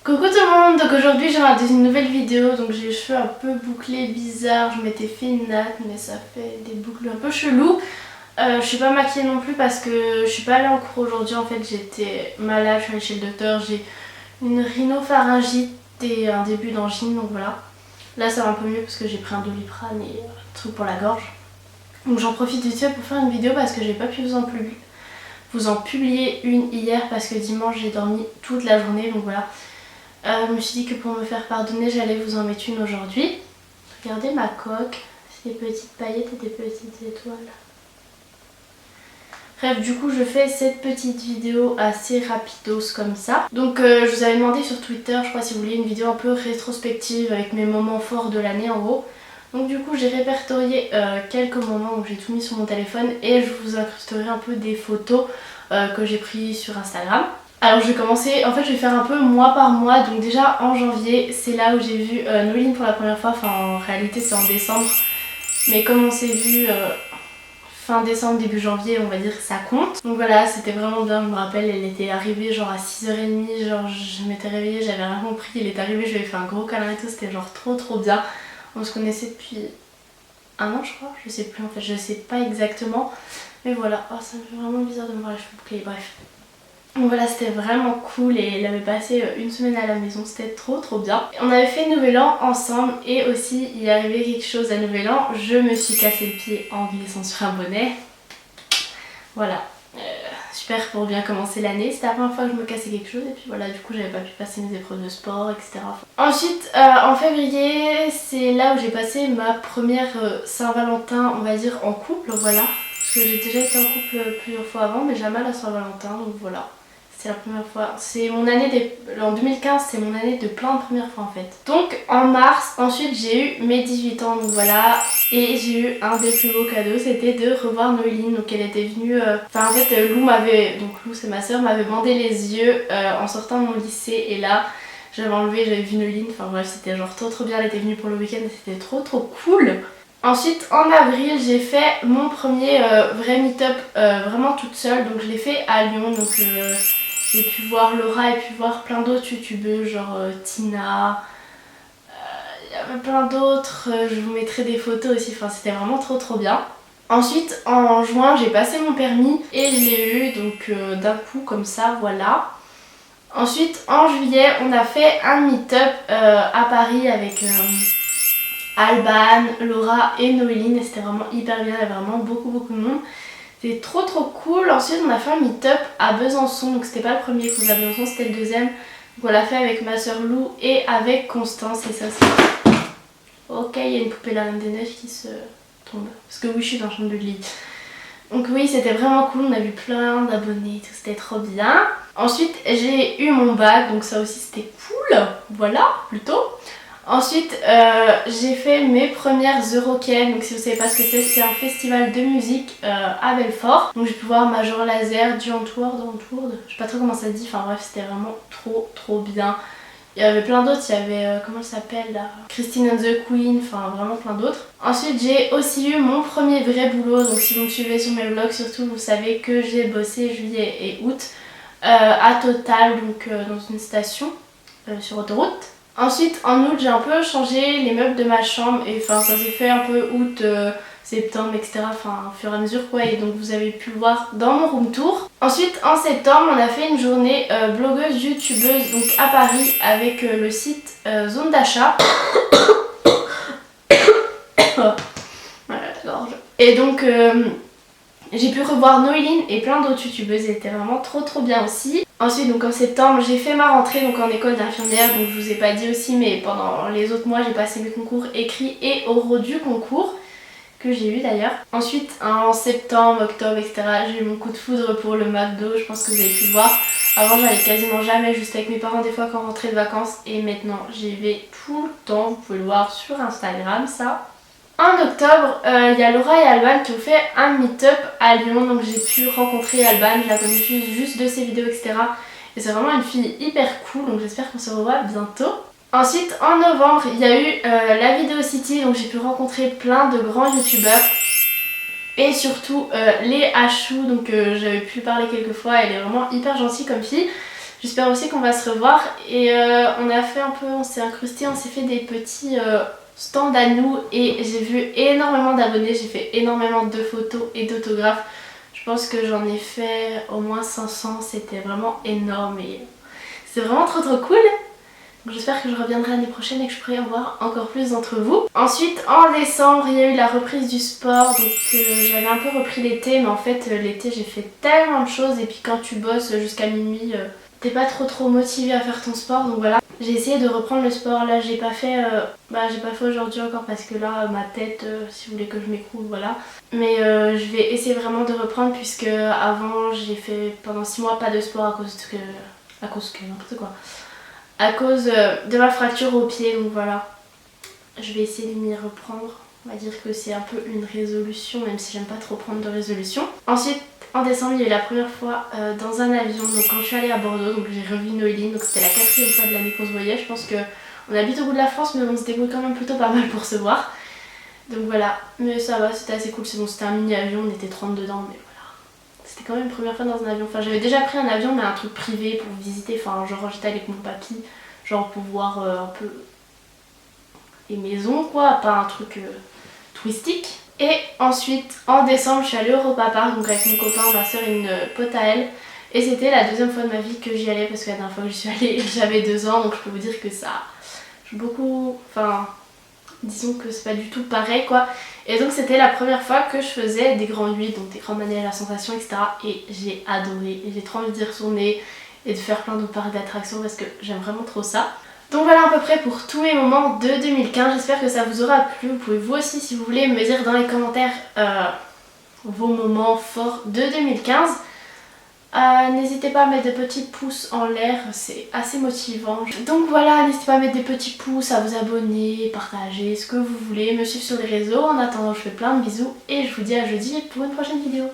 Coucou tout le monde, donc aujourd'hui j'ai regardé une nouvelle vidéo, donc j'ai les cheveux un peu bouclés, bizarres, je m'étais fait une natte mais ça fait des boucles un peu cheloues. Je suis pas maquillée non plus parce que je suis pas allée en cours aujourd'hui, en fait j'étais malade, je suis allée chez le docteur, j'ai une rhinopharyngite et un début d'angine, donc voilà. Là ça va un peu mieux parce que j'ai pris un Doliprane et un truc pour la gorge. Donc j'en profite vite fait pour faire une vidéo parce que j'ai pas pu vous en publier une hier parce que dimanche j'ai dormi toute la journée, donc voilà. Je me suis dit que pour me faire pardonner, j'allais vous en mettre une aujourd'hui. Regardez ma coque, c'est des petites paillettes et des petites étoiles. Bref, du coup, je fais cette petite vidéo assez rapidos comme ça. Donc, je vous avais demandé sur Twitter, je crois, si vous voulez une vidéo un peu rétrospective avec mes moments forts de l'année en gros. Donc, du coup, j'ai répertorié quelques moments où j'ai tout mis sur mon téléphone et je vous incrusterai un peu des photos que j'ai prises sur Instagram. Alors je vais commencer, en fait je vais faire un peu mois par mois, donc déjà en janvier c'est là où j'ai vu Noéline pour la première fois, enfin en réalité c'est en décembre, mais comme on s'est vu fin décembre, début janvier, on va dire que ça compte. Donc voilà, c'était vraiment bien, je me rappelle, elle était arrivée genre à 6h30, genre je m'étais réveillée, j'avais rien compris, elle est arrivée, je lui ai fait un gros câlin et tout, c'était genre trop bien. On se connaissait depuis un an je crois, je sais plus en fait, je sais pas exactement, mais voilà, oh ça me fait vraiment bizarre de me voir les cheveux bouclés, bref. Donc voilà, c'était vraiment cool et elle avait passé une semaine à la maison, c'était trop bien. On avait fait Nouvel An ensemble et aussi il est arrivé quelque chose à Nouvel An, je me suis cassé le pied en glissant sur un bonnet. Voilà, super pour bien commencer l'année, c'était la première fois que je me cassais quelque chose et puis voilà, du coup j'avais pas pu passer mes épreuves de sport, etc. Ensuite, en février, c'est là où j'ai passé ma première Saint-Valentin, on va dire en couple, voilà. Parce que j'ai déjà été en couple plusieurs fois avant, mais jamais à la Saint-Valentin, donc voilà. C'est la première fois. C'est mon année en 2015, c'est mon année de plein de premières fois en fait. Donc en mars, ensuite j'ai eu mes 18 ans, donc voilà. Et j'ai eu un des plus beaux cadeaux, c'était de revoir Noéline. Donc elle était venue... Enfin en fait Lou m'avait... Donc Lou c'est ma soeur, m'avait bandé les yeux en sortant de mon lycée. Et là j'avais enlevé, j'avais vu Noéline. Enfin bref, c'était genre trop bien. Elle était venue pour le week-end et c'était trop cool. Ensuite en avril j'ai fait mon premier vrai meet-up vraiment toute seule. Donc je l'ai fait à Lyon. Donc j'ai pu voir Laura et pu voir plein d'autres youtubeuses genre Tina, il y avait plein d'autres, je vous mettrai des photos aussi, enfin c'était vraiment trop bien. Ensuite en juin j'ai passé mon permis et je l'ai eu donc d'un coup comme ça, voilà. Ensuite en juillet on a fait un meet-up à Paris avec Alban, Laura et Noéline et c'était vraiment hyper bien, il y avait vraiment beaucoup de monde. C'était trop cool. Ensuite on a fait un meet-up à Besançon, donc c'était pas le premier qu'on faisait à Besançon, c'était le deuxième. Donc on l'a fait avec ma soeur Lou et avec Constance et ça c'est... Ok, il y a une poupée la Reine des Neiges qui se tombe. Parce que oui, je suis dans la chambre de lit. Donc oui, c'était vraiment cool, on a vu plein d'abonnés et tout, c'était trop bien. Ensuite j'ai eu mon bac, donc ça aussi c'était cool, voilà, plutôt. Ensuite j'ai fait mes premières Eurockéennes, donc si vous savez pas ce que c'est un festival de musique à Belfort. Donc j'ai pu voir Major Lazer, Duantourde, je sais pas trop comment ça se dit, enfin bref c'était vraiment trop bien. Il y avait plein d'autres, il y avait, comment elle s'appelle là, Christine and the Queen, enfin vraiment plein d'autres. Ensuite j'ai aussi eu mon premier vrai boulot, donc si vous me suivez sur mes vlogs surtout vous savez que j'ai bossé juillet et août à Total, donc dans une station sur autoroute. Ensuite en août j'ai un peu changé les meubles de ma chambre et enfin ça s'est fait un peu août, septembre etc. Enfin au fur et à mesure quoi, et donc vous avez pu le voir dans mon room tour. Ensuite en septembre on a fait une journée blogueuse youtubeuse donc à Paris avec le site Zone d'achat. Voilà la gorge. Et donc j'ai pu revoir Noéline et plein d'autres youtubeuses, c'était vraiment trop bien aussi. Ensuite donc en septembre j'ai fait ma rentrée donc en école d'infirmière, donc je vous ai pas dit aussi mais pendant les autres mois j'ai passé mes concours écrits et oraux du concours que j'ai eu d'ailleurs. Ensuite en septembre, octobre etc. j'ai eu mon coup de foudre pour le McDo, je pense que vous avez pu le voir. Avant j'allais quasiment jamais, juste avec mes parents des fois quand on rentrait de vacances, et maintenant j'y vais tout le temps, vous pouvez le voir sur Instagram ça. En octobre, il y a Laura et Alban qui ont fait un meet-up à Lyon, donc j'ai pu rencontrer Alban, je la connais juste de ses vidéos etc. Et c'est vraiment une fille hyper cool, donc j'espère qu'on se revoit bientôt. Ensuite en novembre il y a eu la Vidéo City, donc j'ai pu rencontrer plein de grands youtubeurs. Et surtout les Hachou, donc j'avais pu lui parler quelques fois, elle est vraiment hyper gentille comme fille. J'espère aussi qu'on va se revoir et on s'est incrusté, on s'est fait des petits stands à nous et j'ai vu énormément d'abonnés, j'ai fait énormément de photos et d'autographes. Je pense que j'en ai fait au moins 500, c'était vraiment énorme et c'est vraiment trop cool. Donc j'espère que je reviendrai l'année prochaine et que je pourrai en voir encore plus d'entre vous. Ensuite en décembre il y a eu la reprise du sport, donc j'avais un peu repris l'été, mais en fait l'été j'ai fait tellement de choses et puis quand tu bosses jusqu'à minuit t'es pas trop motivé à faire ton sport, donc voilà. J'ai essayé de reprendre le sport, là j'ai pas fait aujourd'hui encore parce que là ma tête, si vous voulez que je m'écroule, voilà. Mais je vais essayer vraiment de reprendre puisque avant j'ai fait pendant 6 mois pas de sport à cause de ma fracture au pied, donc voilà. Je vais essayer de m'y reprendre. On va dire que c'est un peu une résolution, même si j'aime pas trop prendre de résolution. Ensuite, en décembre, il y a eu la première fois dans un avion, donc quand je suis allée à Bordeaux, donc j'ai revu Noéline, donc c'était la 4e fois de l'année qu'on se voyait. Je pense qu'on habite au bout de la France, mais on se débrouille quand même plutôt pas mal pour se voir. Donc voilà, mais ça va, c'était assez cool, c'est bon, c'était un mini avion, on était 30 dedans, mais voilà. C'était quand même une première fois dans un avion, enfin j'avais déjà pris un avion mais un truc privé pour visiter, enfin genre j'étais avec mon papy, genre pour voir un peu les maisons quoi, pas un truc touristique. Et ensuite en décembre je suis allée au Europa Park, donc avec mon copain, ma soeur et une pote à elle. Et c'était la 2e fois de ma vie que j'y allais parce que la dernière fois que j'y suis allée j'avais 2 ans, donc je peux vous dire que ça j'ai beaucoup, enfin disons que c'est pas du tout pareil quoi. Et donc c'était la première fois que je faisais des grandes huiles, donc des grandes manèges à la sensation, etc. Et j'ai adoré, et j'ai trop envie d'y retourner et de faire plein d'autres parcs d'attractions parce que j'aime vraiment trop ça. Donc voilà à peu près pour tous mes moments de 2015, j'espère que ça vous aura plu. Vous pouvez vous aussi, si vous voulez, me dire dans les commentaires vos moments forts de 2015. N'hésitez pas à mettre des petits pouces en l'air, c'est assez motivant. Donc voilà, n'hésitez pas à mettre des petits pouces, à vous abonner, partager, ce que vous voulez, me suivre sur les réseaux. En attendant, je fais plein de bisous et je vous dis à jeudi pour une prochaine vidéo.